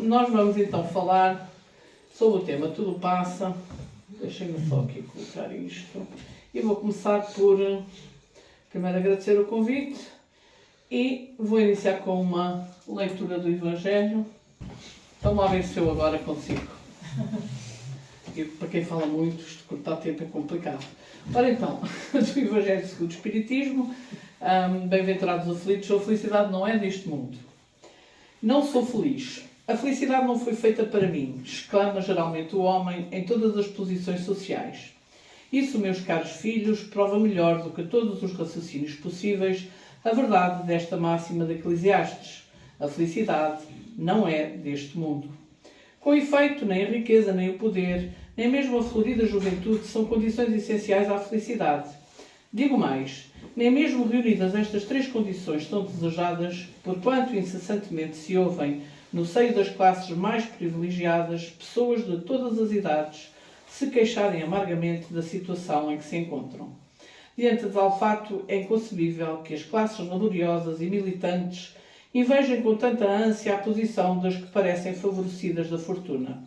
Nós vamos então falar sobre o tema Tudo Passa. Deixem-me só aqui colocar isto. E vou começar por primeiro agradecer o convite e vou iniciar com uma leitura do Evangelho. Vamos lá ver se eu agora consigo. E para quem fala muito, isto cortar tempo é complicado. Ora então, do Evangelho segundo o Espiritismo, bem-aventurados os aflitos, a felicidade não é deste mundo. Não sou feliz. A felicidade não foi feita para mim, exclama geralmente o homem em todas as posições sociais. Isso, meus caros filhos, prova melhor do que todos os raciocínios possíveis a verdade desta máxima de Eclesiastes. A felicidade não é deste mundo. Com efeito, nem a riqueza, nem o poder, nem mesmo a florida juventude são condições essenciais à felicidade. Digo mais, nem mesmo reunidas estas três condições tão desejadas, porquanto incessantemente se ouvem, no seio das classes mais privilegiadas, pessoas de todas as idades se queixarem amargamente da situação em que se encontram. Diante de tal fato, é inconcebível que as classes laboriosas e militantes invejem com tanta ânsia a posição das que parecem favorecidas da fortuna.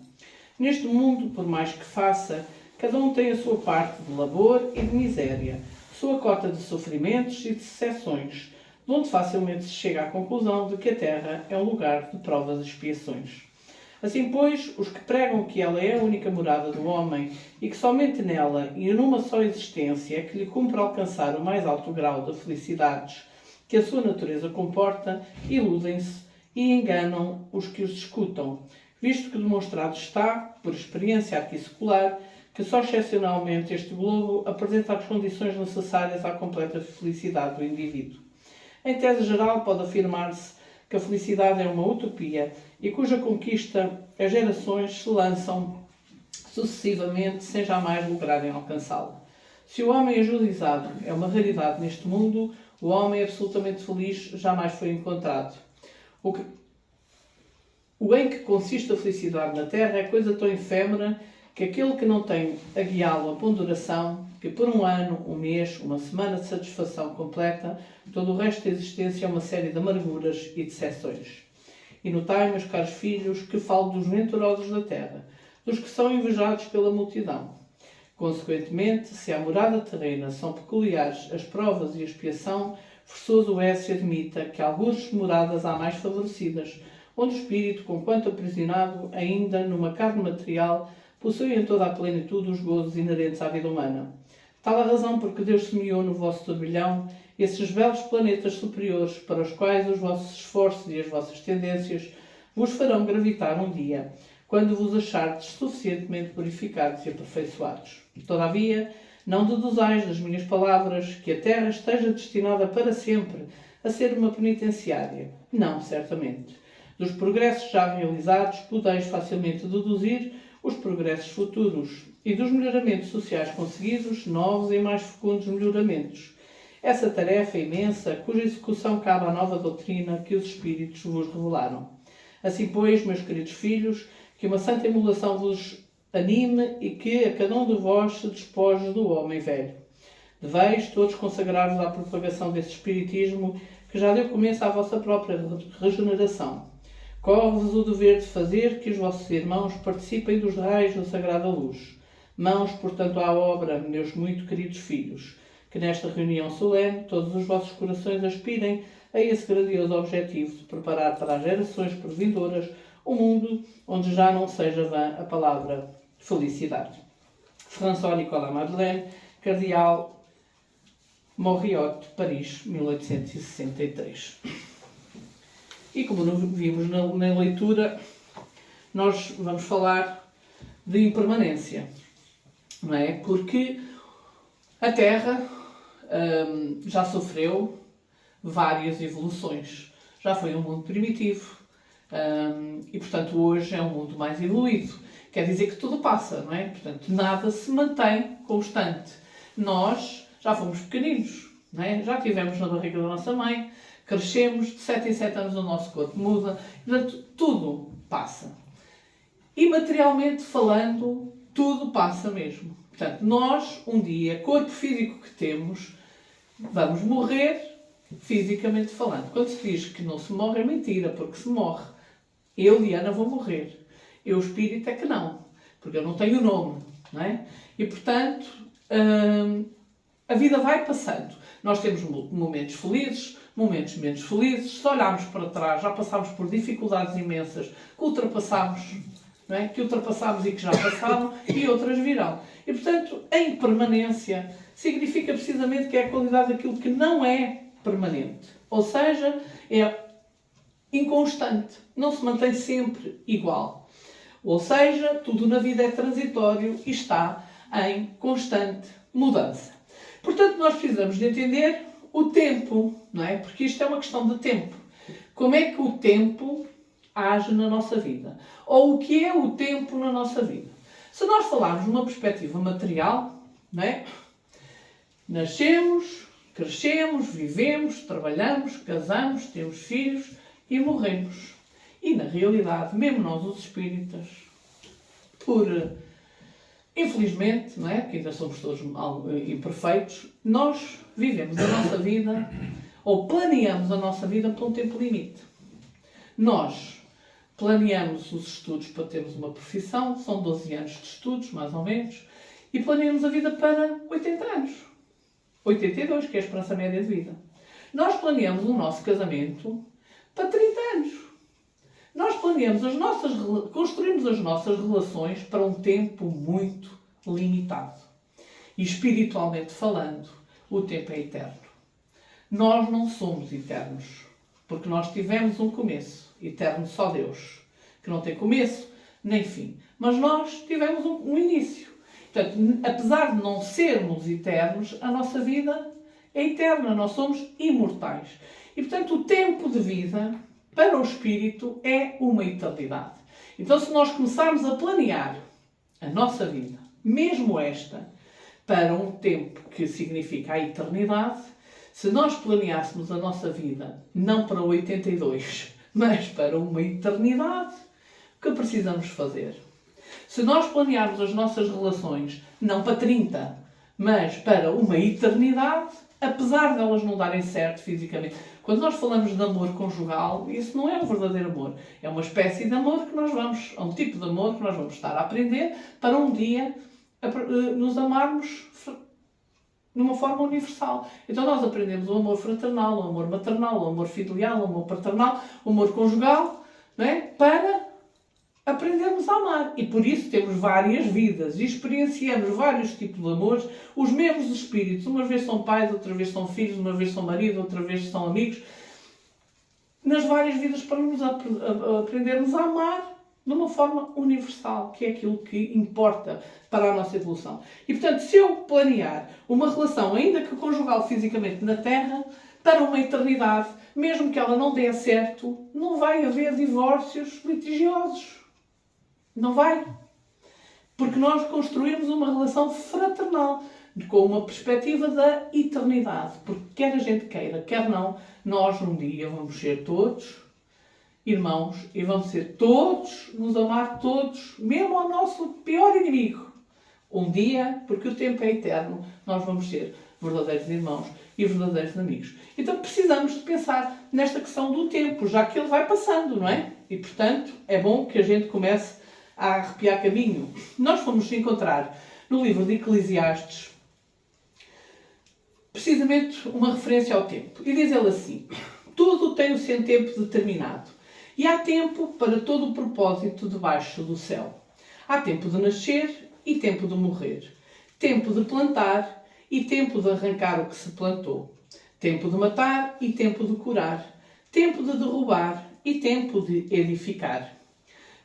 Neste mundo, por mais que faça, cada um tem a sua parte de labor e de miséria, sua cota de sofrimentos e de decepções, de onde facilmente se chega à conclusão de que a Terra é um lugar de provas e expiações. Assim, pois, os que pregam que ela é a única morada do homem e que somente nela e numa só existência é que lhe cumpre alcançar o mais alto grau de felicidades que a sua natureza comporta, iludem-se e enganam os que os escutam, visto que demonstrado está, por experiência arquissecular, que só excepcionalmente este globo apresenta as condições necessárias à completa felicidade do indivíduo. Em tese geral, pode afirmar-se que a felicidade é uma utopia e cuja conquista as gerações se lançam sucessivamente sem jamais lograrem alcançá-la. Se o homem ajuizado é uma raridade neste mundo, o homem absolutamente feliz jamais foi encontrado. O em que consiste a felicidade na Terra é coisa tão efêmera que aquele que não tem a guiá-lo a ponderação, que por um ano, um mês, uma semana de satisfação completa, todo o resto da existência é uma série de amarguras e decepções. E notai, meus caros filhos, que falo dos venturosos da terra, dos que são invejados pela multidão. Consequentemente, se à morada terrena são peculiares as provas e a expiação, forçoso é se admita que algumas moradas há mais favorecidas, onde o espírito, conquanto aprisionado ainda numa carne material, possui em toda a plenitude os gozos inerentes à vida humana. Tal a razão porque Deus semeou no vosso turbilhão esses belos planetas superiores para os quais os vossos esforços e as vossas tendências vos farão gravitar um dia, quando vos achardes suficientemente purificados e aperfeiçoados. Todavia, não deduzais das minhas palavras que a Terra esteja destinada para sempre a ser uma penitenciária. Não, certamente. Dos progressos já realizados, podeis facilmente deduzir os progressos futuros e dos melhoramentos sociais conseguidos, novos e mais fecundos melhoramentos. Essa tarefa imensa, cuja execução cabe à nova doutrina que os Espíritos vos revelaram. Assim, pois, meus queridos filhos, que uma santa emulação vos anime e que a cada um de vós se despoje do homem velho. Deveis todos consagrar-vos à propagação desse Espiritismo que já deu começo à vossa própria regeneração. Corre-vos o dever de fazer que os vossos irmãos participem dos raios da sagrada luz. Mãos, portanto, à obra, meus muito queridos filhos, que nesta reunião solene todos os vossos corações aspirem a esse grandioso objetivo de preparar para as gerações por vindouras um mundo onde já não seja vã a palavra felicidade. François-Nicolas Madeleine, Cardeal Morriot, Paris, 1863. E como vimos na leitura, nós vamos falar de impermanência, não é? Porque a Terra já sofreu várias evoluções. Já foi um mundo primitivo e, portanto, hoje é um mundo mais evoluído. Quer dizer que tudo passa, não é? Portanto, nada se mantém constante. Nós já fomos pequeninos, não é? Já estivemos na barriga da nossa mãe, crescemos, de 7 em 7 anos o nosso corpo muda, portanto, tudo passa. E materialmente falando, tudo passa mesmo. Portanto, nós, um dia, corpo físico que temos, vamos morrer fisicamente falando. Quando se diz que não se morre, é mentira, porque se morre Eu, Diana, vou morrer. Eu, espírito, é que não. Porque eu não tenho nome, não é? E, portanto, a vida vai passando. Nós temos momentos felizes, momentos menos felizes. Se olharmos para trás, já passámos por dificuldades imensas que ultrapassámos, não é? Que ultrapassámos e que já passaram, e outras virão. E, portanto, a impermanência significa precisamente que é a qualidade daquilo que não é permanente. Ou seja, é inconstante. Não se mantém sempre igual. Ou seja, tudo na vida é transitório e está em constante mudança. Portanto, nós precisamos de entender o tempo, não é? Porque isto é uma questão de tempo. Como é que o tempo age na nossa vida? Ou o que é o tempo na nossa vida? Se nós falarmos numa perspectiva material, não é? Nascemos, crescemos, vivemos, trabalhamos, casamos, temos filhos e morremos. E na realidade, mesmo nós os espíritas, infelizmente, não é? Porque ainda somos todos imperfeitos, nós vivemos a nossa vida, ou planeamos a nossa vida por um tempo limite. Nós planeamos os estudos para termos uma profissão, são 12 anos de estudos, mais ou menos, e planeamos a vida para 80 anos. 82, que é a esperança média de vida. Nós planeamos o nosso casamento para 30 anos. Nós planeamos construímos as nossas relações para um tempo muito limitado. E espiritualmente falando, o tempo é eterno. Nós não somos eternos, porque nós tivemos um começo. Eterno só Deus, que não tem começo nem fim. Mas nós tivemos um início. Portanto, apesar de não sermos eternos, a nossa vida é eterna. Nós somos imortais. E, portanto, o tempo de vida para o espírito é uma eternidade. Então, se nós começarmos a planear a nossa vida, mesmo esta, para um tempo que significa a eternidade, se nós planeássemos a nossa vida não para 82, mas para uma eternidade, o que precisamos fazer? Se nós planearmos as nossas relações não para 30, mas para uma eternidade, apesar de elas não darem certo fisicamente. Quando nós falamos de amor conjugal, isso não é um verdadeiro amor. É uma espécie de amor que nós vamos, é um tipo de amor que nós vamos estar a aprender para um dia nos amarmos de uma forma universal. Então nós aprendemos o amor fraternal, o amor maternal, o amor filial, o amor paternal, o amor conjugal, não é? Para aprendermos a amar. E por isso temos várias vidas e experienciamos vários tipos de amores, os mesmos espíritos. Umas vezes são pais, outras vezes são filhos, uma vez são marido, outra vez são amigos. Nas várias vidas para nos aprendermos a amar de uma forma universal, que é aquilo que importa para a nossa evolução. E, portanto, se eu planear uma relação, ainda que conjugal fisicamente na Terra, para uma eternidade, mesmo que ela não dê certo, não vai haver divórcios litigiosos. Não vai. Porque nós construímos uma relação fraternal, com uma perspectiva da eternidade. Porque quer a gente queira, quer não, nós um dia vamos ser todos irmãos e vamos ser todos, nos amar todos, mesmo ao nosso pior inimigo. Um dia, porque o tempo é eterno, nós vamos ser verdadeiros irmãos e verdadeiros amigos. Então precisamos de pensar nesta questão do tempo, já que ele vai passando, não é? E, portanto, é bom que a gente comece a arrepiar caminho. Nós fomos encontrar no livro de Eclesiastes precisamente uma referência ao tempo. E diz ele assim: tudo tem o seu tempo determinado. E há tempo para todo o propósito debaixo do céu. Há tempo de nascer e tempo de morrer. Tempo de plantar e tempo de arrancar o que se plantou. Tempo de matar e tempo de curar. Tempo de derrubar e tempo de edificar.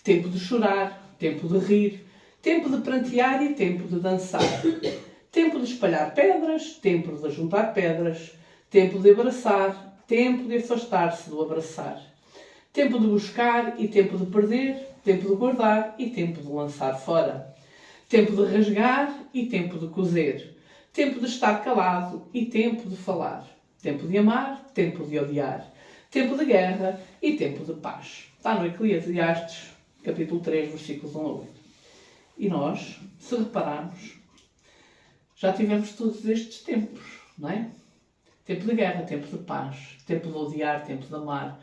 Tempo de chorar, tempo de rir. Tempo de prantear e tempo de dançar. Tempo de espalhar pedras, tempo de ajuntar pedras. Tempo de abraçar, tempo de afastar-se do abraçar. Tempo de buscar e tempo de perder, tempo de guardar e tempo de lançar fora. Tempo de rasgar e tempo de coser. Tempo de estar calado e tempo de falar. Tempo de amar, tempo de odiar. Tempo de guerra e tempo de paz. Está no Eclesiastes, capítulo 3, versículos 1 a 8. E nós, se repararmos, já tivemos todos estes tempos, não é? Tempo de guerra, tempo de paz. Tempo de odiar, tempo de amar.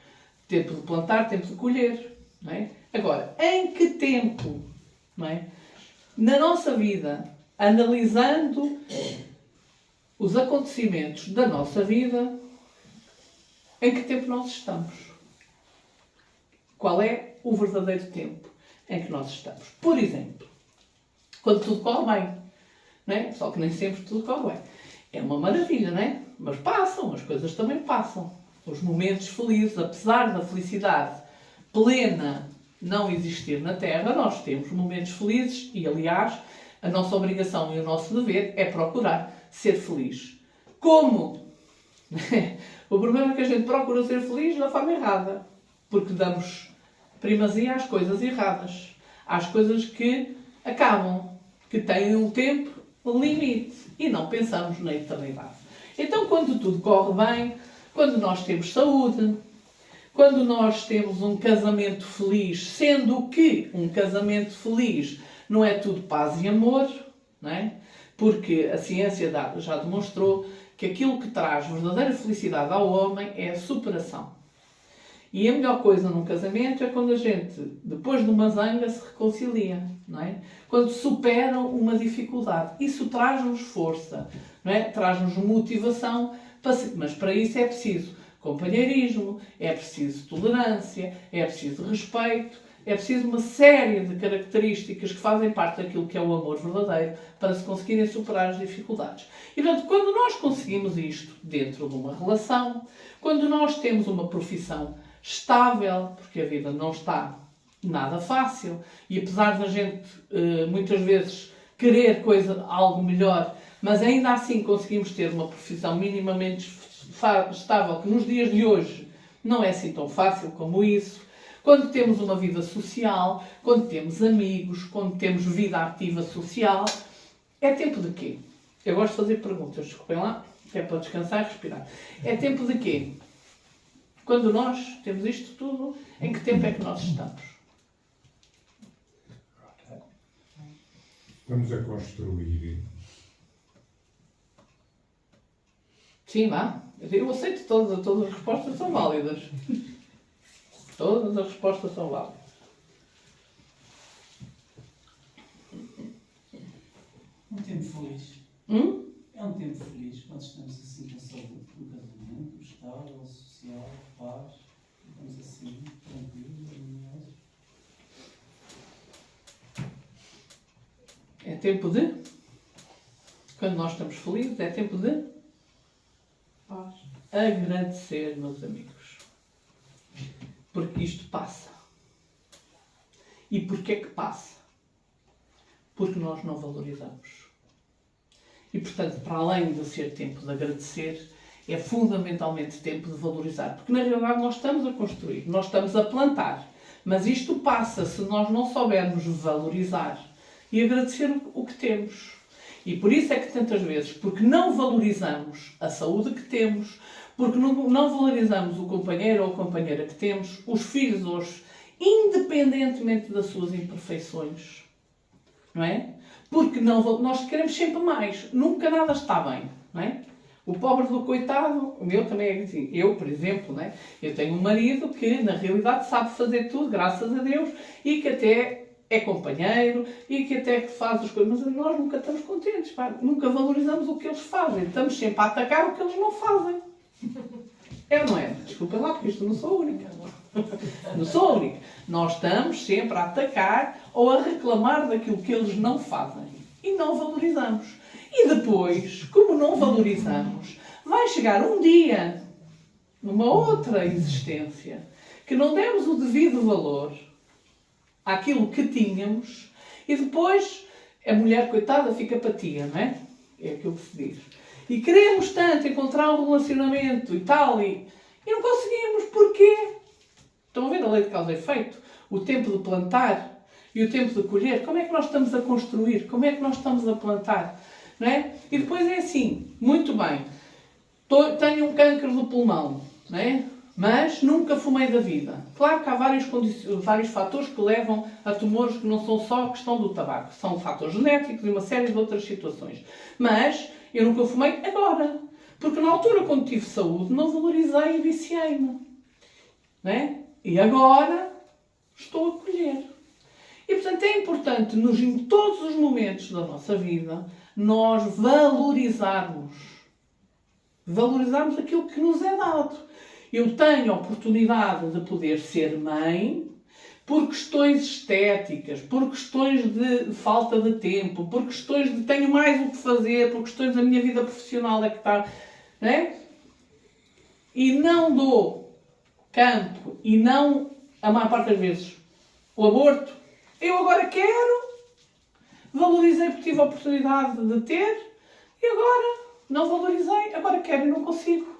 Tempo de plantar, tempo de colher. Não é? Agora, em que tempo, não é? Na nossa vida, analisando os acontecimentos da nossa vida, em que tempo nós estamos? Qual é o verdadeiro tempo em que nós estamos? Por exemplo, quando tudo corre bem, não é? Só que nem sempre tudo corre bem. É uma maravilha, não é? Mas passam, as coisas também passam. Os momentos felizes, apesar da felicidade plena não existir na Terra, nós temos momentos felizes e, aliás, a nossa obrigação e o nosso dever é procurar ser feliz. Como? O problema é que a gente procura ser feliz da forma errada. Porque damos primazia às coisas erradas. Às coisas que acabam, que têm um tempo limite. E não pensamos na eternidade. Então, quando tudo corre bem, quando nós temos saúde, quando nós temos um casamento feliz, sendo que um casamento feliz não é tudo paz e amor, não é? Porque a ciência já demonstrou que aquilo que traz verdadeira felicidade ao homem é a superação. E a melhor coisa num casamento é quando a gente, depois de uma zanga, se reconcilia, não é? Quando superam uma dificuldade. Isso traz-nos força, não é? Traz-nos motivação, mas para isso é preciso companheirismo, é preciso tolerância, é preciso respeito, é preciso uma série de características que fazem parte daquilo que é o amor verdadeiro para se conseguirem superar as dificuldades. E, portanto, quando nós conseguimos isto dentro de uma relação, quando nós temos uma profissão estável, porque a vida não está nada fácil, e apesar da gente muitas vezes querer algo melhor, mas ainda assim conseguimos ter uma profissão minimamente estável, que nos dias de hoje não é assim tão fácil como isso. Quando temos uma vida social, quando temos amigos, quando temos vida ativa social, é tempo de quê? Eu gosto de fazer perguntas, desculpem lá, é para descansar e respirar. É tempo de quê? Quando nós temos isto tudo, em que tempo é que nós estamos? Estamos a construir. Sim, vá. Eu aceito todas as respostas são válidas. Todas as respostas são válidas. Um tempo feliz. É um tempo feliz quando estamos assim com saúde, com casamento, estável, social, paz. Estamos assim, tranquilos, harmoniosos. É tempo de? Quando nós estamos felizes, é tempo de? Paz. Agradecer, meus amigos. Porque isto passa. E porquê que passa? Porque nós não valorizamos. E, portanto, para além de ser tempo de agradecer, é fundamentalmente tempo de valorizar. Porque, na realidade, nós estamos a construir, nós estamos a plantar. Mas isto passa se nós não soubermos valorizar e agradecer o que temos. E por isso é que tantas vezes, porque não valorizamos a saúde que temos, porque não valorizamos o companheiro ou a companheira que temos, os filhos hoje, independentemente das suas imperfeições, não é? Porque nós queremos sempre mais, nunca nada está bem, não é? O pobre do coitado, o meu também é assim. Eu, por exemplo, não é? Eu tenho um marido que na realidade sabe fazer tudo, graças a Deus, e que até é companheiro e que até faz as coisas, mas nós nunca estamos contentes, pá. Nunca valorizamos o que eles fazem, estamos sempre a atacar o que eles não fazem. É ou não é? Desculpem lá, porque isto não sou a única. Não sou a única. Nós estamos sempre a atacar ou a reclamar daquilo que eles não fazem e não valorizamos. E depois, como não valorizamos, vai chegar um dia, numa outra existência, que não demos o devido valor àquilo que tínhamos e depois a mulher, coitada, fica patia, não é? É aquilo que se diz. E queremos tanto encontrar um relacionamento e tal, e não conseguimos. Porquê? Estão a ver a lei de causa e efeito? O tempo de plantar e o tempo de colher. Como é que nós estamos a construir? Como é que nós estamos a plantar? Não é? E depois é assim, muito bem, tenho um câncer do pulmão, não é? Mas nunca fumei da vida. Claro que há vários fatores que levam a tumores que não são só a questão do tabaco. São fatores genéticos e uma série de outras situações. Mas eu nunca fumei agora. Porque na altura, quando tive saúde, não valorizei e viciei-me. Não é? E agora estou a colher. E, portanto, é importante, em todos os momentos da nossa vida, nós valorizarmos aquilo que nos é dado. Eu tenho a oportunidade de poder ser mãe por questões estéticas, por questões de falta de tempo, por questões de tenho mais o que fazer, por questões da minha vida profissional é que está, não é? E não dou campo, e não, a maior parte das vezes, o aborto. Eu agora quero, valorizei porque tive a oportunidade de ter, e agora não valorizei, agora quero e não consigo.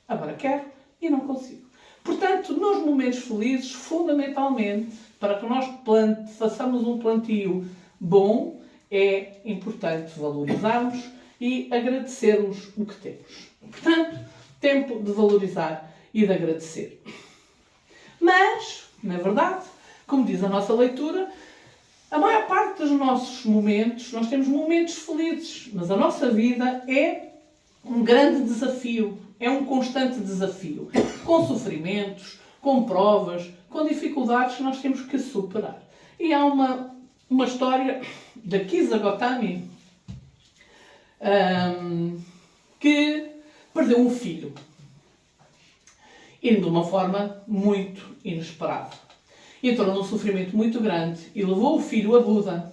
Agora quero e não consigo. Portanto, nos momentos felizes, fundamentalmente, para que nós façamos um plantio bom, é importante valorizarmos e agradecermos o que temos. Portanto, tempo de valorizar e de agradecer. Mas, na verdade, como diz a nossa leitura, a maior parte dos nossos momentos, nós temos momentos felizes, mas a nossa vida é um grande desafio, é um constante desafio, com sofrimentos, com provas, com dificuldades que nós temos que superar. E há uma história da Kisa Gotami que perdeu um filho, e de uma forma muito inesperada. Entrou num sofrimento muito grande e levou o filho a Buda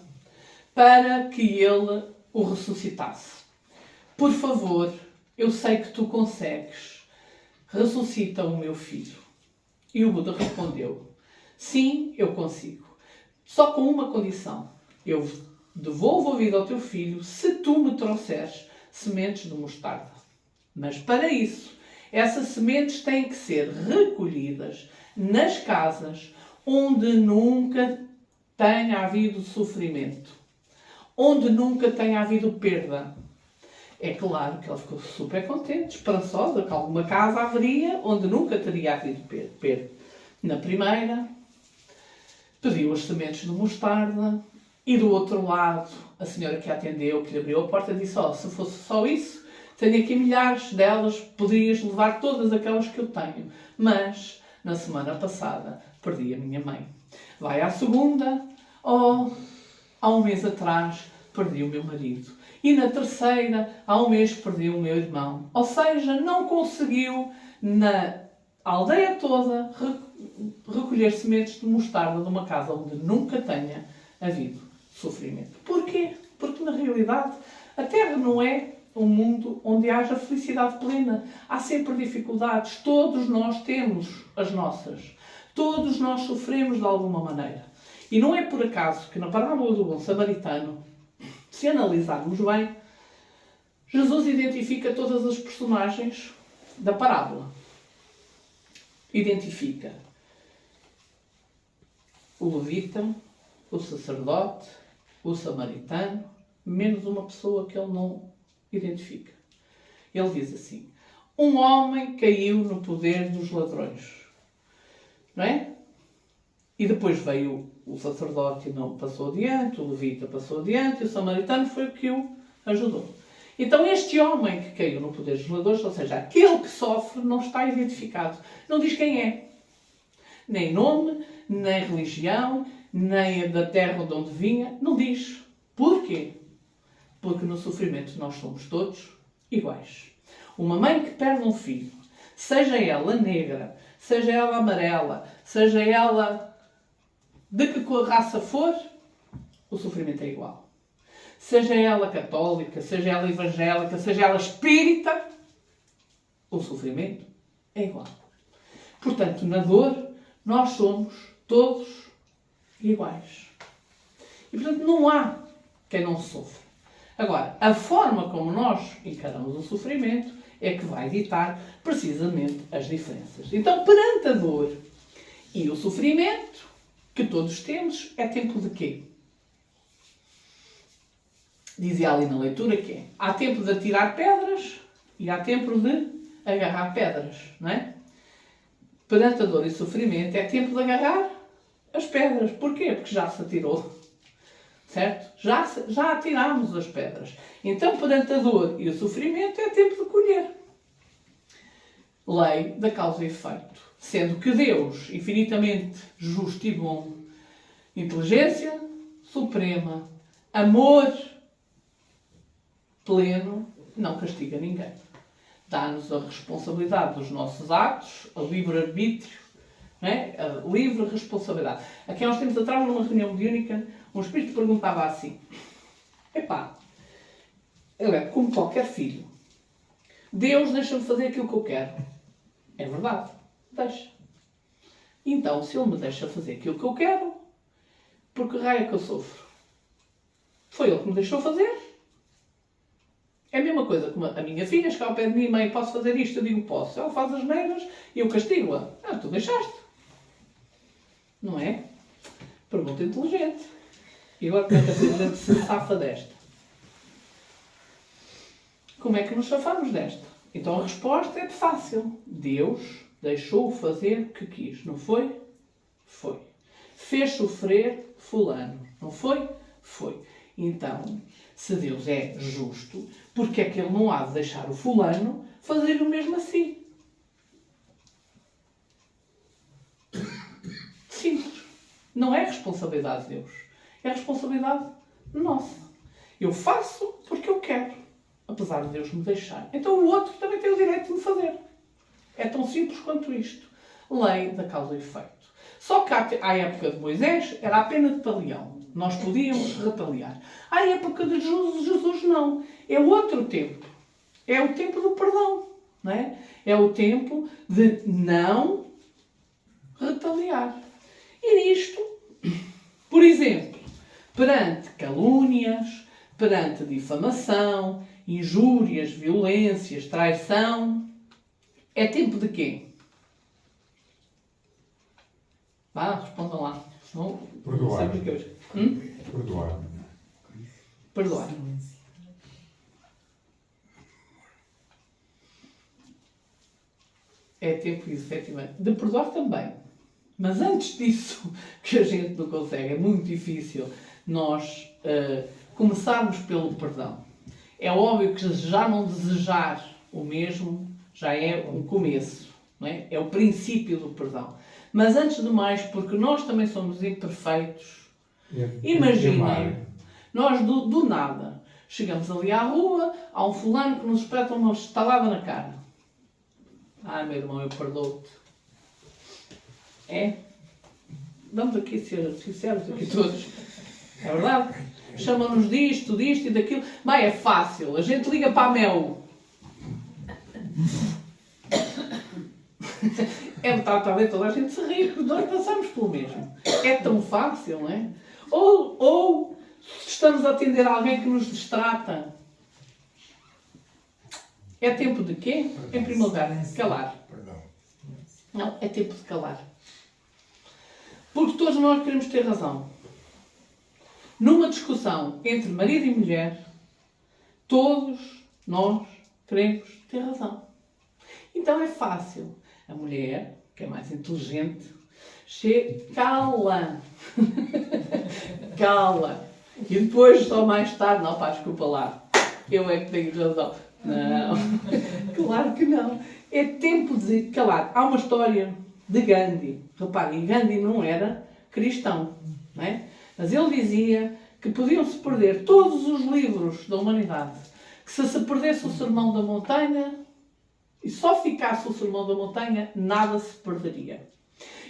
para que ele o ressuscitasse. Por favor, eu sei que tu consegues. Ressuscita o meu filho. E o Buda respondeu: sim, eu consigo. Só com uma condição. Eu devolvo a vida ao teu filho se tu me trouxeres sementes de mostarda. Mas para isso, essas sementes têm que ser recolhidas nas casas onde nunca tenha havido sofrimento, onde nunca tenha havido perda. É claro que ela ficou super contente, esperançosa, que alguma casa haveria onde nunca teria havido perda. Na primeira, pediu as sementes de mostarda e do outro lado, a senhora que a atendeu, que lhe abriu a porta, disse: se fosse só isso, tenho aqui milhares delas, poderias levar todas aquelas que eu tenho. Mas, na semana passada, perdi a minha mãe. Vai à segunda, há um mês atrás, perdi o meu marido. E na terceira, há um mês, perdi o meu irmão. Ou seja, não conseguiu, na aldeia toda, recolher sementes de mostarda numa casa onde nunca tenha havido sofrimento. Porquê? Porque, na realidade, a Terra não é um mundo onde haja felicidade plena. Há sempre dificuldades. Todos nós temos as nossas. Todos nós sofremos de alguma maneira. E não é por acaso que na parábola do bom samaritano, se analisarmos bem, Jesus identifica todas as personagens da parábola. Identifica o levita, o sacerdote, o samaritano, menos uma pessoa que ele não identifica. Ele diz assim: um homem caiu no poder dos ladrões. Não é? E depois veio o sacerdote e não passou adiante, o levita passou adiante, e o samaritano foi o que o ajudou. Então este homem que caiu no poder dos ladrões, ou seja, aquele que sofre, não está identificado. Não diz quem é. Nem nome, nem religião, nem da terra de onde vinha. Não diz. Porquê? Porque no sofrimento nós somos todos iguais. Uma mãe que perde um filho, seja ela negra, seja ela amarela, seja ela de que raça for, o sofrimento é igual. Seja ela católica, seja ela evangélica, seja ela espírita, o sofrimento é igual. Portanto, na dor, nós somos todos iguais. E, portanto, não há quem não sofra. Agora, a forma como nós encaramos o sofrimento é que vai ditar precisamente as diferenças. Então, perante a dor e o sofrimento que todos temos, é tempo de quê? Dizia ali na leitura que é: há tempo de atirar pedras e há tempo de agarrar pedras, não é? Perante a dor e sofrimento é tempo de agarrar as pedras. Porquê? Porque já se atirou. Certo? Já atirámos as pedras. Então, perante a dor e o sofrimento, é tempo de colher. Lei da causa e efeito. Sendo que Deus, infinitamente justo e bom, inteligência suprema, amor pleno, não castiga ninguém. Dá-nos a responsabilidade dos nossos atos, a livre-arbítrio, não é? A livre responsabilidade. Aqui há uns tempos atrás, numa reunião mediúnica, um espírito perguntava assim: epá, ele é como qualquer filho. Deus deixa-me fazer aquilo que eu quero. É verdade, deixa. Então, se ele me deixa fazer aquilo que eu quero, por que raio é que eu sofro? Foi ele que me deixou fazer. É a mesma coisa que a minha filha chega ao pé de mim: mãe, posso fazer isto? Eu digo, posso. Ela faz as neiras e eu castigo-a. Ah, tu deixaste. Não é? Pergunta inteligente. E agora como é que a gente se safa desta? Como é que nos safamos desta? Então a resposta é fácil. Deus deixou fazer o que quis. Não foi? Foi. Fez sofrer fulano. Não foi? Foi. Então, se Deus é justo, porque é que Ele não há de deixar o fulano fazer o mesmo a si? Simples. Não é responsabilidade de Deus. É responsabilidade nossa. Eu faço porque eu quero, apesar de Deus me deixar. Então o outro também tem o direito de me fazer. É tão simples quanto isto. Lei da causa e efeito. Só que à época de Moisés era a pena de palião. Nós podíamos retaliar. À época de Jesus não. É outro tempo. É o tempo do perdão. Não é? É o tempo de não retaliar. E nisto, por exemplo, perante calúnias, perante difamação, injúrias, violências, traição, é tempo de quê? Vá, respondam lá. Não, Perdoar. não sei porque Perdoar. Perdoar. É tempo, efetivamente, de perdoar também. Mas antes disso, que a gente não consegue, é muito difícil nós começarmos pelo perdão. É óbvio que já não desejar o mesmo já é um começo, não é? É o princípio do perdão. Mas antes de mais, porque nós também somos imperfeitos, imaginem, nós do nada chegamos ali à rua, há um fulano que nos espeta uma estalada na cara. Ai, meu irmão, eu perdoo-te. É? Vamos aqui ser sinceros aqui todos. É verdade? Chamam-nos disto e daquilo. Mas é fácil. A gente liga para a Mel. É metade para ver, toda a gente se ri, porque nós passamos pelo mesmo. É tão fácil, não é? Ou estamos a atender alguém que nos destrata. É tempo de quê? Em primeiro lugar, calar. Não, é tempo de calar. Porque todos nós queremos ter razão. Numa discussão entre marido e mulher, todos nós queremos ter razão. Então é fácil. A mulher, que é mais inteligente, cala. Cala. E depois, só mais tarde, não, pá, desculpa lá, eu é que tenho razão. Não, claro que não. É tempo de calar. Há uma história de Gandhi. Reparem, Gandhi não era cristão, não é? Mas ele dizia que podiam-se perder todos os livros da humanidade. Que se perdesse o Sermão da Montanha, e só ficasse o Sermão da Montanha, nada se perderia.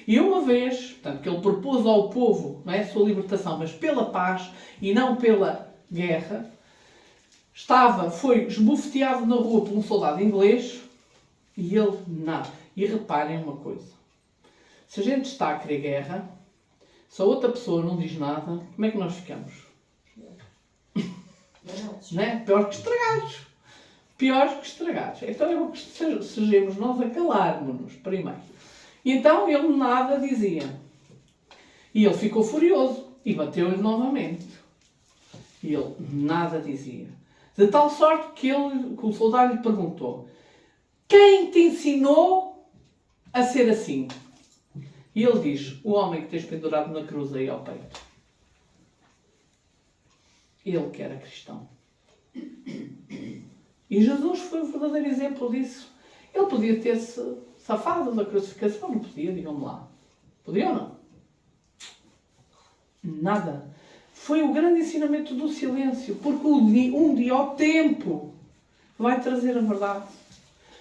E uma vez, portanto, que ele propôs ao povo, não é, a sua libertação, mas pela paz e não pela guerra, foi esbofeteado na rua por um soldado inglês e ele nada. E reparem uma coisa. Se a gente está a querer guerra, se a outra pessoa não diz nada, como é que nós ficamos? Não é? Pior que estragados. Pior que estragados. Então é bom que sejamos nós a calarmos-nos primeiro. E então ele nada dizia. E ele ficou furioso e bateu-lhe novamente. E ele nada dizia. De tal sorte que o soldado lhe perguntou: quem te ensinou a ser assim? E ele diz: o homem que tens pendurado na cruz aí ao peito. Ele que era cristão. E Jesus foi o verdadeiro exemplo disso. Ele podia ter-se safadas da crucificação? Não podia, digam-me lá. Podia ou não? Nada. Foi o grande ensinamento do silêncio, porque um dia o tempo vai trazer a verdade.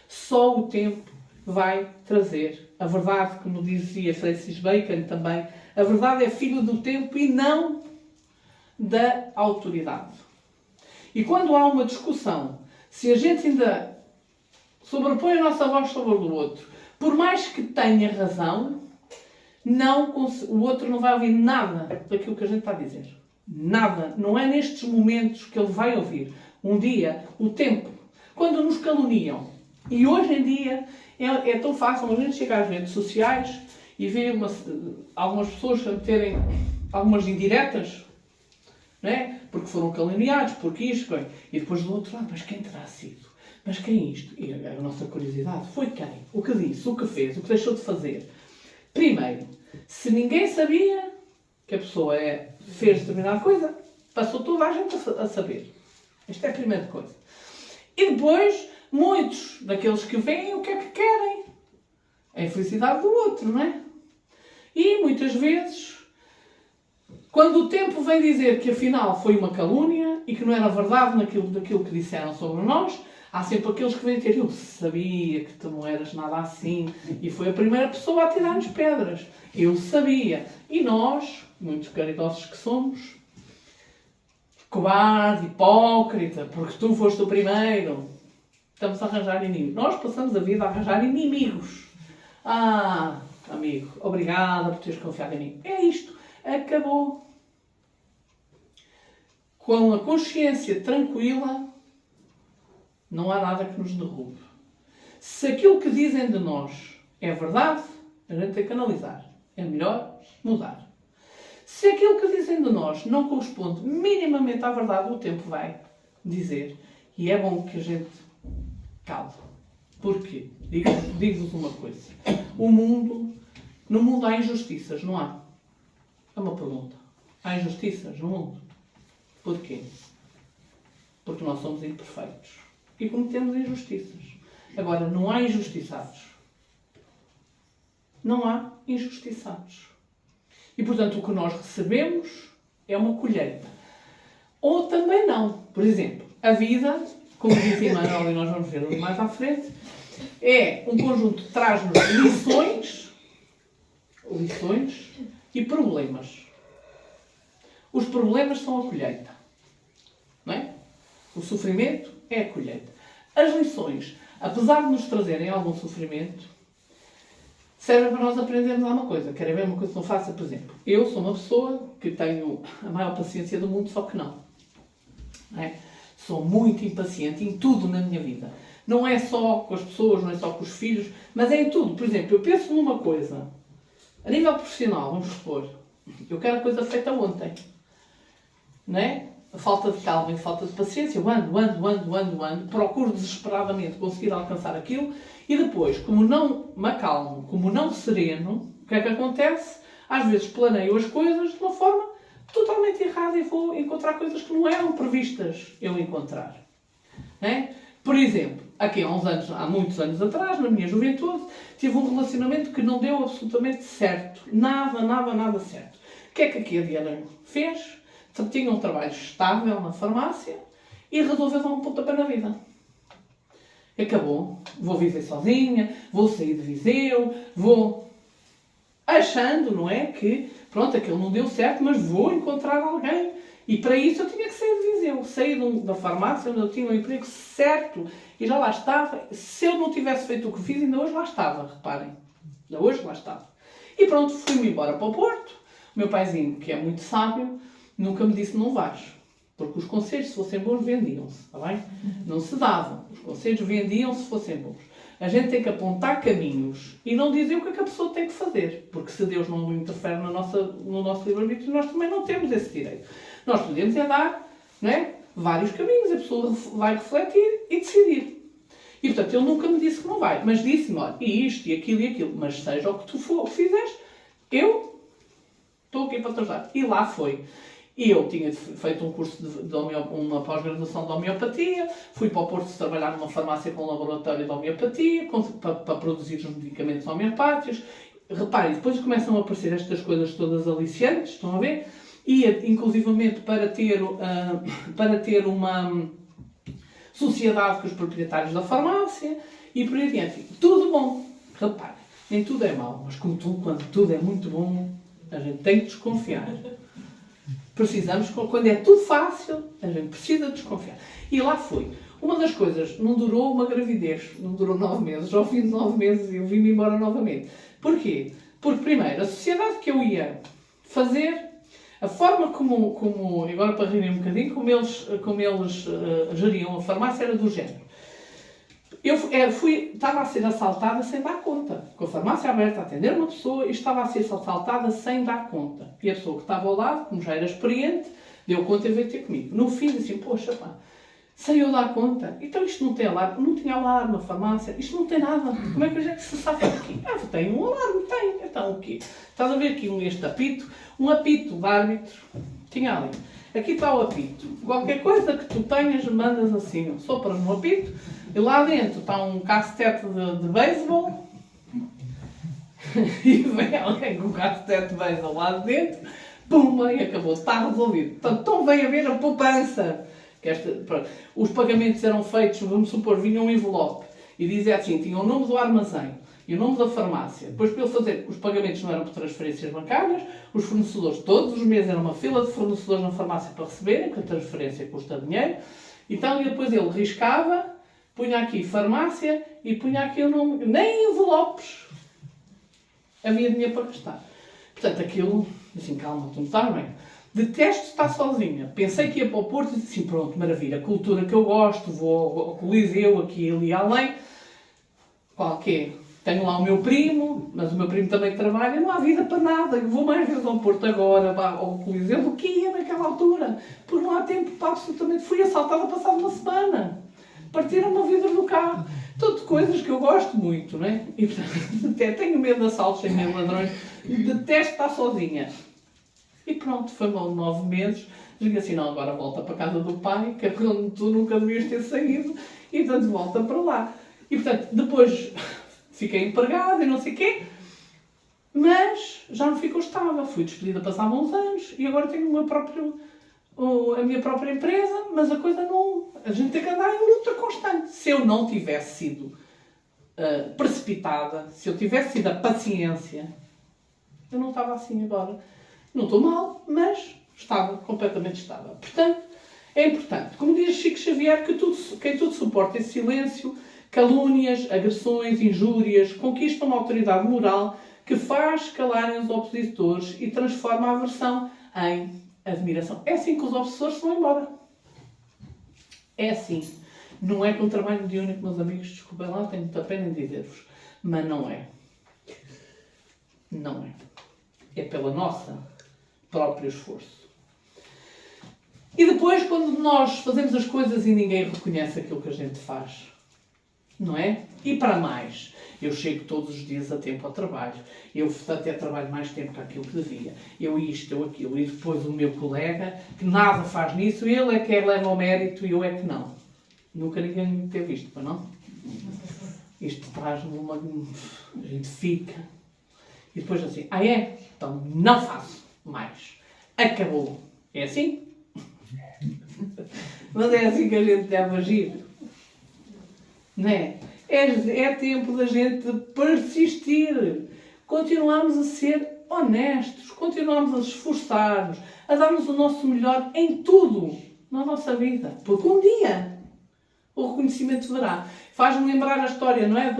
Só o tempo vai trazer a verdade, como dizia Francis Bacon também. A verdade é filho do tempo e não da autoridade. E quando há uma discussão, se a gente ainda sobrepõe a nossa voz sobre o outro, por mais que tenha razão, o outro não vai ouvir nada daquilo que a gente está a dizer. Nada. Não é nestes momentos que ele vai ouvir. Um dia, o tempo, quando nos caluniam. E hoje em dia é tão fácil a gente chegar às redes sociais e ver algumas pessoas a meterem algumas indiretas, não é? Porque foram caluniados, porque isto, e depois do outro lado, mas quem terá sido? Mas quem é isto? E a nossa curiosidade, foi quem? O que disse? O que fez? O que deixou de fazer? Primeiro, se ninguém sabia que a pessoa fez determinada coisa, passou toda a gente a saber. Esta é a primeira coisa. E depois, muitos daqueles que veem, o que é que querem? A infelicidade do outro, não é? E muitas vezes, quando o tempo vem dizer que afinal foi uma calúnia e que não era verdade daquilo que disseram sobre nós, há sempre aqueles que vêm dizer: eu sabia que tu não eras nada assim, e foi a primeira pessoa a tirar-nos pedras. Eu sabia. E nós, muitos caridosos que somos, cobarde, hipócrita, porque tu foste o primeiro, estamos a arranjar inimigos. Nós passamos a vida a arranjar inimigos. Ah, amigo, obrigada por teres confiado em mim. É isto. Acabou. Com a consciência tranquila, não há nada que nos derrube. Se aquilo que dizem de nós é verdade, a gente tem que analisar. É melhor mudar. Se aquilo que dizem de nós não corresponde minimamente à verdade, o tempo vai dizer. E é bom que a gente cale. Porquê? Digo-vos uma coisa. No mundo há injustiças, não há? É uma pergunta. Há injustiças no mundo? Porquê? Porque nós somos imperfeitos. E cometemos injustiças. Agora, não há injustiçados. Não há injustiçados. E, portanto, o que nós recebemos é uma colheita. Ou também não. Por exemplo, a vida, como diz Emmanuel, e nós vamos ver mais à frente, é um conjunto que traz-nos lições e problemas. Os problemas são a colheita. Não é? O sofrimento é a colheita. As lições, apesar de nos trazerem algum sofrimento, servem para nós aprendermos alguma coisa. Querem ver uma coisa que não faça? Por exemplo, eu sou uma pessoa que tenho a maior paciência do mundo, só que não é? Sou muito impaciente em tudo na minha vida. Não é só com as pessoas, não é só com os filhos, mas é em tudo. Por exemplo, eu penso numa coisa, a nível profissional, vamos supor, eu quero a coisa feita ontem. Não é? A falta de calma e falta de paciência, eu ando, procuro desesperadamente conseguir alcançar aquilo e depois, como não me acalmo, como não sereno, o que é que acontece? Às vezes planeio as coisas de uma forma totalmente errada e vou encontrar coisas que não eram previstas eu encontrar. Não é? Por exemplo, aqui há muitos anos atrás, na minha juventude, tive um relacionamento que não deu absolutamente certo. Nada certo. O que é que a Diana fez? Tinha um trabalho estável na farmácia e resolveu dar um pontapé na vida. Acabou. Vou viver sozinha, vou sair de Viseu, vou achando, não é? Que, pronto, aquilo não deu certo, mas vou encontrar alguém. E para isso eu tinha que sair de Viseu. Saí da farmácia onde eu tinha um emprego certo e já lá estava. Se eu não tivesse feito o que fiz, ainda hoje lá estava, reparem. Ainda hoje lá estava. E pronto, fui-me embora para o Porto. O meu paizinho, que é muito sábio, nunca me disse não vais. Porque os conselhos, se fossem bons, vendiam-se. Está bem? Não se davam. Os conselhos vendiam-se se fossem bons. A gente tem que apontar caminhos e não dizer o que é que a pessoa tem que fazer. Porque se Deus não interfere no nosso livre-arbítrio, nós também não temos esse direito. Nós podemos dar, não é, vários caminhos. A pessoa vai refletir e decidir. E, portanto, ele nunca me disse que não vai. Mas disse-me, olha, e isto, e aquilo. Mas seja o que tu fizeres, eu estou aqui para te ajudar. E lá foi. E eu tinha feito um curso uma pós-graduação de homeopatia, fui para o Porto trabalhar numa farmácia com um laboratório de homeopatia, para produzir os medicamentos homeopáticos. Reparem, depois começam a aparecer estas coisas todas aliciantes, estão a ver? E, inclusivamente, para ter uma sociedade com os proprietários da farmácia, e por aí adiante. Tudo bom. Reparem, nem tudo é mau, mas quando tudo é muito bom, a gente tem que desconfiar. Quando é tudo fácil, a gente precisa desconfiar. E lá fui. Uma das coisas, não durou uma gravidez, não durou 9 meses. Ao fim de 9 meses eu vim-me embora novamente. Porquê? Porque, primeiro, a sociedade que eu ia fazer, a forma como agora para rirem um bocadinho, como eles geriam a farmácia era do género. Estava a ser assaltada sem dar conta. Com a farmácia aberta a atender uma pessoa e estava a ser assaltada sem dar conta. E a pessoa que estava ao lado, como já era experiente, deu conta e veio ter comigo. No fim, disse assim, poxa pá, sem eu dar conta. Então isto não tem alarme. Não tinha alarme na farmácia. Isto não tem nada. Como é que a gente se safa aqui? Tem um alarme, tem. Então o quê? Estás a ver aqui este apito? Um apito de árbitro. Tinha ali. Aqui está o apito. Qualquer coisa que tu tenhas, mandas assim. Sopras no apito. E lá dentro está um cacetete de beisebol. E vem alguém com um cacetete de beisebol lá dentro. Pumba, e acabou. Está resolvido. Então vem a ver a poupança. Os pagamentos eram feitos, vamos supor, vinha um envelope. E dizia assim, tinha o nome do armazém e o nome da farmácia. Depois, para ele fazer, os pagamentos não eram por transferências bancárias, os fornecedores, todos os meses, era uma fila de fornecedores na farmácia para receberem, porque a transferência custa dinheiro. Então, e depois ele riscava, punha aqui farmácia e punha aqui o nome. Nem envelopes havia dinheiro para gastar. Portanto, aquilo, assim, calma, tu não estás bem. Detesto estar sozinha. Pensei que ia para o Porto e disse assim, pronto, maravilha, cultura que eu gosto, vou ao Coliseu, aqui ali além. Qualquer. Tenho lá o meu primo, mas o meu primo também trabalha, não há vida para nada. Eu vou mais vezes ao Porto agora, ao Coliseu, do que ia naquela altura. Porque não há tempo para absolutamente... Fui assaltada passada uma semana. Partiram-me o vidro do carro. Tudo coisas que eu gosto muito, não é? E, portanto, até tenho medo de assaltos, tenho medo de ladrões. Detesto estar sozinha. E pronto, foi mal 9 meses. Digo assim, não, agora volta para a casa do pai, que é onde tu nunca devias ter saído. E portanto, volta para lá. E portanto, depois... Fiquei empregada e não sei o quê, mas já não ficou estável. Fui despedida passava uns anos e agora tenho a minha própria empresa, mas a coisa não... A gente tem que andar em luta constante. Se eu não tivesse sido precipitada, se eu tivesse sido a paciência, eu não estava assim agora. Não estou mal, mas estava completamente estável. Portanto, é importante. Como diz Chico Xavier, que quem tudo suporta em silêncio... Calúnias, agressões, injúrias, conquistam uma autoridade moral que faz calarem os opositores e transforma a aversão em admiração. É assim que os obsessores se vão embora. É assim. Não é com trabalho mediúnico, meus amigos, desculpem lá, tenho muita pena em dizer-vos. Mas não é. Não é. É pela nossa próprio esforço. E depois, quando nós fazemos as coisas e ninguém reconhece aquilo que a gente faz, não é? E para mais, eu chego todos os dias a tempo ao trabalho, eu até trabalho mais tempo que aquilo que devia, eu isto, eu aquilo, e depois o meu colega, que nada faz nisso, ele é que leva o mérito e eu é que não. Nunca ninguém me teve isto, para não? Isto traz-me uma... A gente fica... E depois assim, é? Então não faço mais. Acabou. É assim? Mas é assim que a gente deve agir. Não é? É tempo da gente persistir. Continuamos a ser honestos. Continuamos a esforçar-nos. A darmos o nosso melhor em tudo na nossa vida. Porque um dia o reconhecimento virá. Faz-me lembrar a história, não é?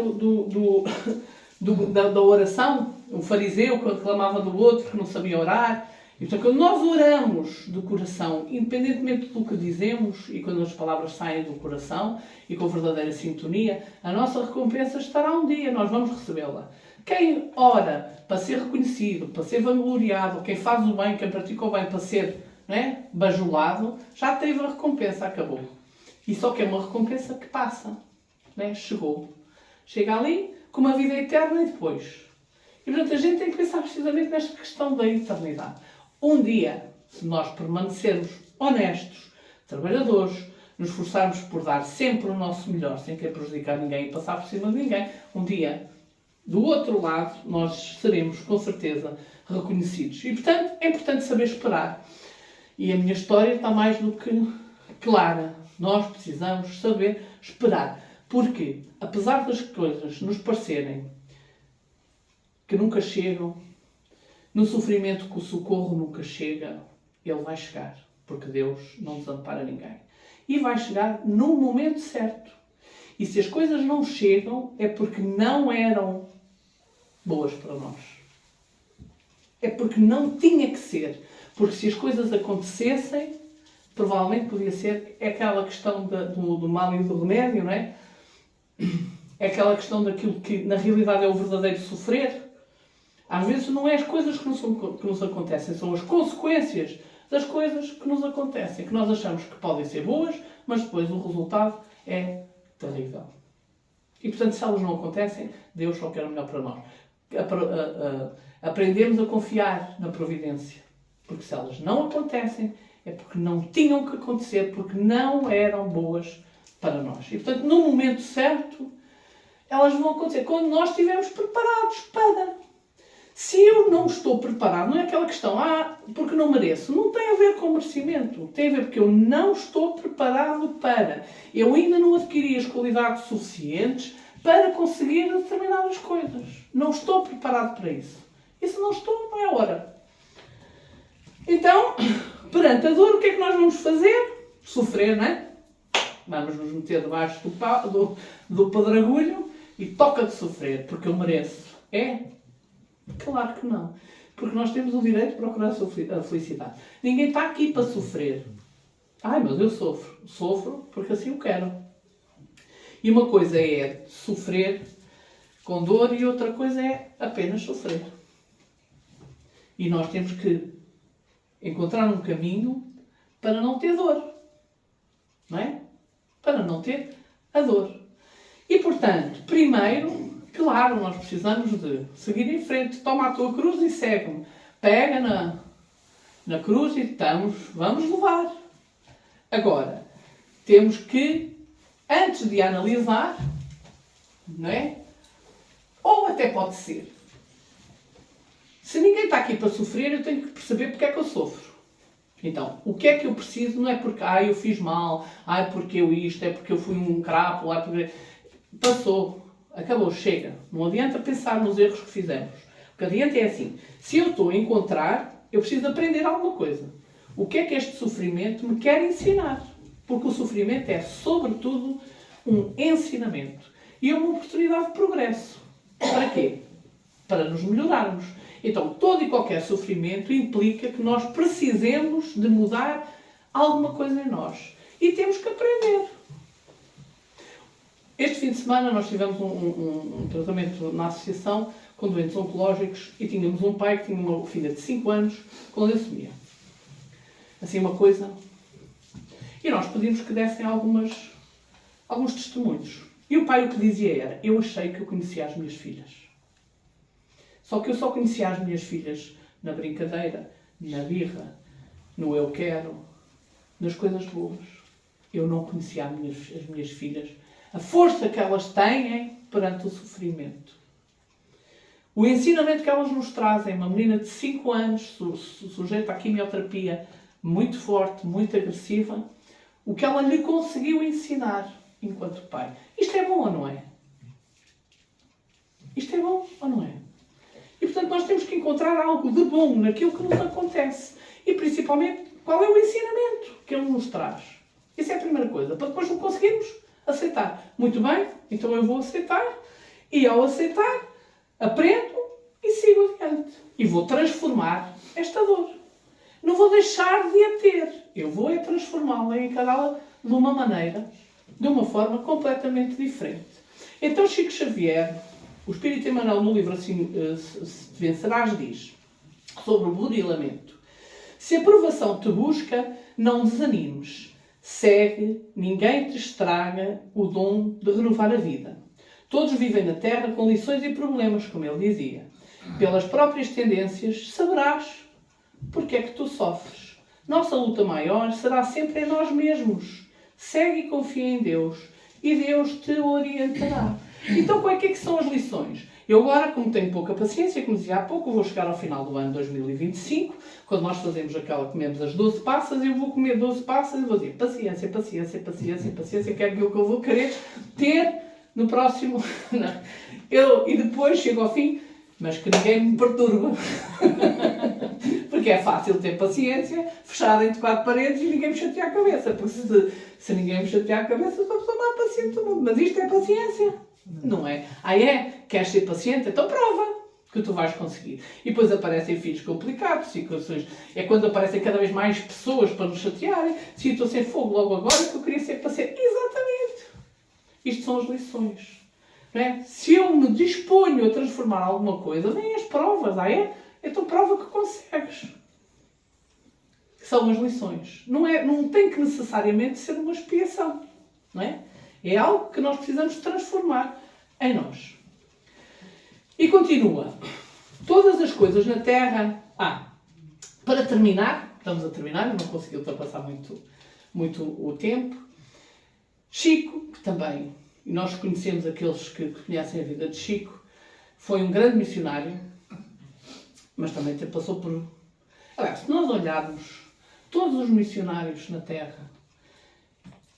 Da oração. O fariseu que reclamava do outro, que não sabia orar. E, portanto, quando nós oramos do coração, independentemente do que dizemos, e quando as palavras saem do coração, e com verdadeira sintonia, a nossa recompensa estará um dia, nós vamos recebê-la. Quem ora para ser reconhecido, para ser vangloriado, quem faz o bem, quem pratica o bem para ser, não é, bajulado, já teve a recompensa, acabou. E só que é uma recompensa que passa, não é? Chegou. Chega ali, com uma vida eterna e depois. E, portanto, a gente tem que pensar precisamente nesta questão da eternidade. Um dia se nós permanecermos honestos, trabalhadores, nos esforçarmos por dar sempre o nosso melhor, sem querer prejudicar ninguém e passar por cima de ninguém, um dia, do outro lado, nós seremos, com certeza, reconhecidos. E, portanto, é importante saber esperar. E a minha história está mais do que clara. Nós precisamos saber esperar. Porque, apesar das coisas nos parecerem que nunca chegam, no sofrimento que o socorro nunca chega, ele vai chegar. Porque Deus não desampara ninguém. E vai chegar no momento certo. E se as coisas não chegam, é porque não eram boas para nós. É porque não tinha que ser. Porque se as coisas acontecessem, provavelmente podia ser aquela questão do mal e do remédio, não é? É aquela questão daquilo que na realidade é o verdadeiro sofrer. Às vezes não é as coisas que nos acontecem, são as consequências das coisas que nos acontecem, que nós achamos que podem ser boas, mas depois o resultado é terrível. E portanto, se elas não acontecem, Deus só quer o melhor para nós. Aprendemos a confiar na providência. Porque se elas não acontecem, é porque não tinham que acontecer, porque não eram boas para nós. E portanto, no momento certo, elas vão acontecer quando nós estivermos preparados para. Se eu não estou preparado, não é aquela questão, porque não mereço. Não tem a ver com merecimento. Tem a ver porque eu não estou preparado para. Eu ainda não adquiri as qualidades suficientes para conseguir determinadas coisas. Não estou preparado para isso. E se não estou, não é hora. Então, perante a dor, o que é que nós vamos fazer? Sofrer, não é? Vamos nos meter debaixo do pedregulho e toca de sofrer, porque eu mereço. É? Claro que não. Porque nós temos o direito de procurar a felicidade. Ninguém está aqui para sofrer. Mas eu sofro. Sofro porque assim eu quero. E uma coisa é sofrer com dor e outra coisa é apenas sofrer. E nós temos que encontrar um caminho para não ter dor. Não é? Para não ter a dor. E, portanto, primeiro, claro, nós precisamos de seguir em frente. Toma a tua cruz e segue-me. Pega na cruz e vamos levar. Agora, temos que, antes de analisar, não é? Ou até pode ser. Se ninguém está aqui para sofrer, eu tenho que perceber porque é que eu sofro. Então, o que é que eu preciso? Não é porque eu fiz mal, é porque eu isto, é porque eu fui um crápula, é porque... Passou. Acabou, chega. Não adianta pensar nos erros que fizemos. O que adianta é assim. Se eu estou a encontrar, eu preciso aprender alguma coisa. O que é que este sofrimento me quer ensinar? Porque o sofrimento é, sobretudo, um ensinamento. E é uma oportunidade de progresso. Para quê? Para nos melhorarmos. Então, todo e qualquer sofrimento implica que nós precisemos de mudar alguma coisa em nós. E temos que aprender. Este fim de semana nós tivemos um tratamento na associação com doentes oncológicos e tínhamos um pai que tinha uma filha de 5 anos com leucemia. Assim uma coisa. E nós pedimos que dessem alguns testemunhos. E o pai o que dizia era, eu achei que eu conhecia as minhas filhas. Só que eu só conhecia as minhas filhas na brincadeira, na birra, no eu quero, nas coisas boas. Eu não conhecia as minhas filhas, a força que elas têm perante o sofrimento. O ensinamento que elas nos trazem, uma menina de 5 anos, sujeita à quimioterapia muito forte, muito agressiva, o que ela lhe conseguiu ensinar enquanto pai. Isto é bom ou não é? Isto é bom ou não é? E, portanto, nós temos que encontrar algo de bom naquilo que nos acontece. E, principalmente, qual é o ensinamento que ele nos traz. Isso é a primeira coisa. Para depois não conseguirmos aceitar. Muito bem, então eu vou aceitar. E, ao aceitar, aprendo e sigo adiante. E vou transformar esta dor. Não vou deixar de a ter. Eu vou transformá-la e encará-la de uma maneira, de uma forma completamente diferente. Então, Chico Xavier... O Espírito Emmanuel, no livro Assim te Vencerás, diz sobre o burilamento. Se a provação te busca, não desanimes. Segue, ninguém te estraga o dom de renovar a vida. Todos vivem na Terra com lições e problemas, como ele dizia. Pelas próprias tendências, saberás porque é que tu sofres. Nossa luta maior será sempre em nós mesmos. Segue e confia em Deus e Deus te orientará. Então, qual é que são as lições? Eu agora, como tenho pouca paciência, como dizia há pouco, vou chegar ao final do ano 2025, quando nós fazemos comemos as 12 passas, eu vou comer 12 passas e vou dizer paciência, paciência, paciência, paciência, que é aquilo que eu vou querer ter no próximo... E depois chego ao fim, mas que ninguém me perturba. Porque é fácil ter paciência, fechada entre 4 paredes e ninguém me chatear a cabeça. Porque se ninguém me chatear a cabeça, sou a pessoa mais paciente do mundo. Mas isto é paciência. Não é? Queres ser paciente? Então prova que tu vais conseguir. E depois aparecem filhos complicados, situações. É quando aparecem cada vez mais pessoas para nos chatearem. Se eu estou sem fogo logo agora, que eu queria ser paciente. Exatamente. Isto são as lições. Não é? Se eu me disponho a transformar alguma coisa, vêm as provas. Então prova que consegues. São as lições. Não tem que necessariamente ser uma expiação. Não é? É algo que nós precisamos transformar em nós. E continua. Todas as coisas na Terra... para terminar, estamos a terminar, eu não consegui ultrapassar muito o tempo. Chico, que também, e nós conhecemos aqueles que conhecem a vida de Chico, foi um grande missionário, mas também passou por... Aliás, se nós olharmos todos os missionários na Terra,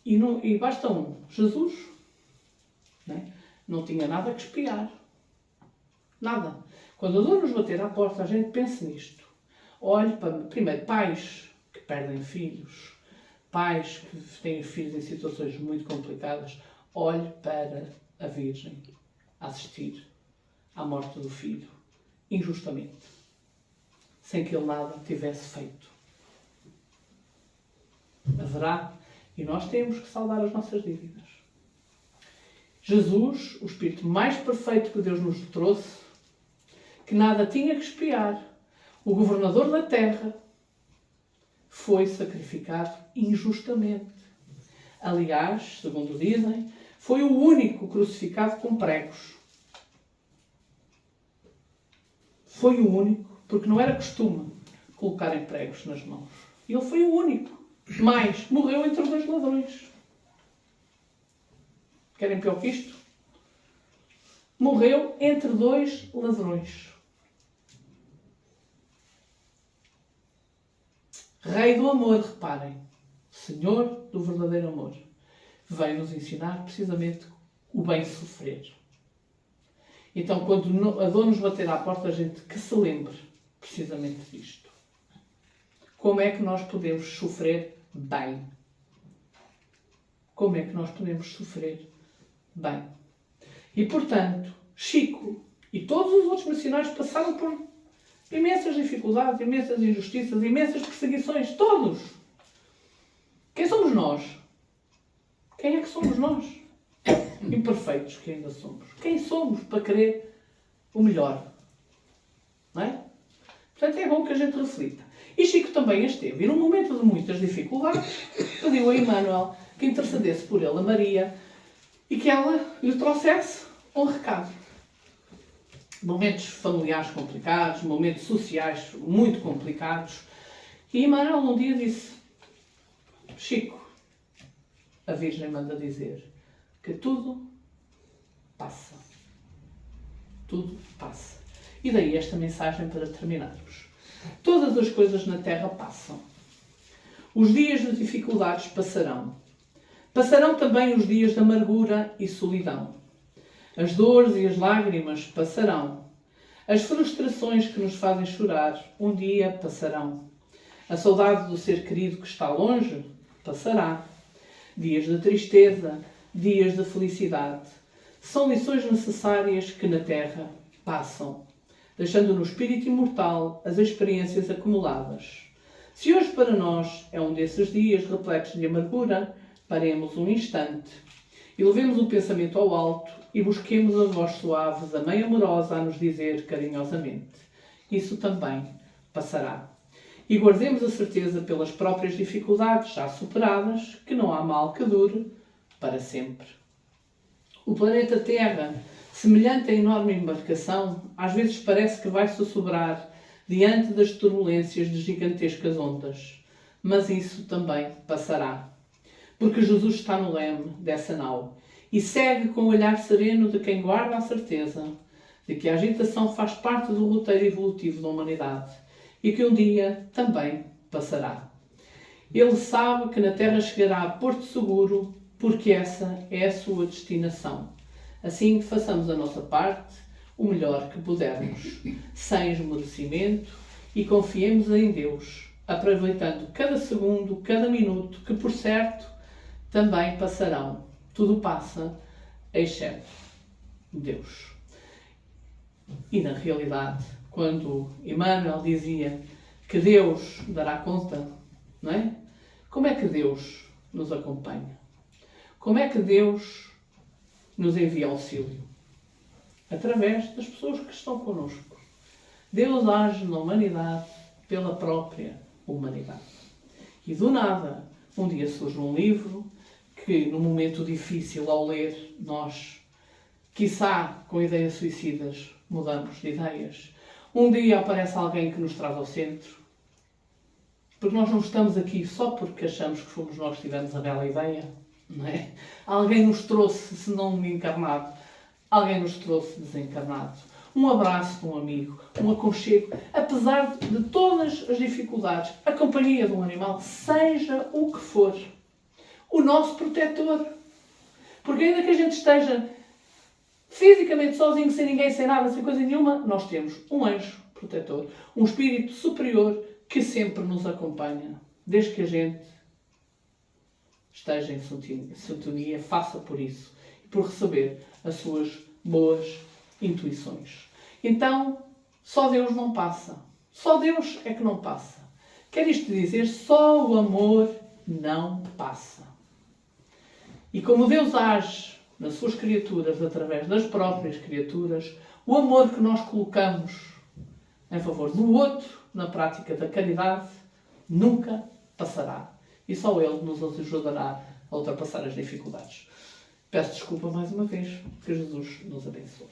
e basta um, Jesus, não tinha nada que espiar. Nada. Quando a dor nos bater à porta, a gente pense nisto. Olhe para, primeiro, pais que perdem filhos, pais que têm filhos em situações muito complicadas. Olhe para a Virgem assistir à morte do filho, injustamente, sem que ele nada tivesse feito. Haverá, e nós temos que saldar as nossas dívidas. Jesus, o Espírito mais perfeito que Deus nos trouxe, que nada tinha que espiar, o governador da terra, foi sacrificado injustamente. Aliás, segundo dizem, foi o único crucificado com pregos. Foi o único, porque não era costume colocarem pregos nas mãos. Ele foi o único. Mas morreu entre 2 ladrões. Querem pior que isto? Morreu entre 2 ladrões. Rei do amor, reparem. Senhor do verdadeiro amor. Veio nos ensinar precisamente o bem sofrer. Então, quando a dor nos bater à porta, a gente que se lembre precisamente disto. Como é que nós podemos sofrer bem? Como é que nós podemos sofrer bem? E, portanto, Chico e todos os outros missionários passaram por imensas dificuldades, imensas injustiças, imensas perseguições. Todos! Quem somos nós? Quem é que somos nós? Imperfeitos que ainda somos. Quem somos para querer o melhor? Não é? Portanto, é bom que a gente reflita. E Chico também esteve, e num momento de muitas dificuldades, pediu a Emmanuel que intercedesse por ele, a Maria, e que ela lhe trouxesse um recado. Momentos familiares complicados, momentos sociais muito complicados. E Emmanuel um dia disse: Chico, a Virgem manda dizer que tudo passa. Tudo passa. E daí esta mensagem para terminarmos. Todas as coisas na Terra passam. Os dias de dificuldades passarão. Passarão também os dias de amargura e solidão. As dores e as lágrimas passarão. As frustrações que nos fazem chorar um dia passarão. A saudade do ser querido que está longe passará. Dias de tristeza, dias de felicidade. São lições necessárias que na Terra passam, deixando no espírito imortal as experiências acumuladas. Se hoje para nós é um desses dias repletos de amargura, paremos um instante e levemos o pensamento ao alto e busquemos a voz suave da Mãe Amorosa a nos dizer carinhosamente: isso também passará. E guardemos a certeza pelas próprias dificuldades já superadas que não há mal que dure para sempre. O planeta Terra, semelhante a enorme embarcação, às vezes parece que vai sussurrar diante das turbulências de gigantescas ondas. mas isso também passará. Porque Jesus está no leme dessa nau e segue com o olhar sereno de quem guarda a certeza de que a agitação faz parte do roteiro evolutivo da humanidade e que um dia também passará. Ele sabe que na Terra chegará a Porto Seguro porque essa é a sua destinação. Assim, façamos a nossa parte, o melhor que pudermos, sem esmorecimento, e confiemos em Deus, aproveitando cada segundo, cada minuto, que por certo também passarão. Tudo passa, exceto Deus. E na realidade, quando Emmanuel dizia que Deus dará conta, não é? Como é que Deus nos acompanha? Como é que Deus nos envia auxílio? Através das pessoas que estão connosco. Deus age na humanidade pela própria humanidade. E do nada, um dia surge um livro que, num momento difícil ao ler, nós, quiçá com ideias suicidas, mudamos de ideias. Um dia aparece alguém que nos traz ao centro. Porque nós não estamos aqui só porque achamos que fomos nós que tivemos a bela ideia. Não é? Alguém nos trouxe, se não um encarnado, alguém nos trouxe desencarnado. Um abraço de um amigo, um aconchego, apesar de todas as dificuldades, a companhia de um animal, seja o que for, o nosso protetor. Porque ainda que a gente esteja fisicamente sozinho, sem ninguém, sem nada, sem coisa nenhuma, nós temos um anjo protetor, um espírito superior que sempre nos acompanha, desde que a gente esteja em sintonia, faça por isso e por receber as suas boas intuições. Então, só Deus não passa. Só Deus é que não passa. Quer isto dizer, só o amor não passa. E como Deus age nas suas criaturas, através das próprias criaturas, o amor que nós colocamos em favor do outro, na prática da caridade, nunca passará. E só Ele nos ajudará a ultrapassar as dificuldades. Peço desculpa mais uma vez. Que Jesus nos abençoe.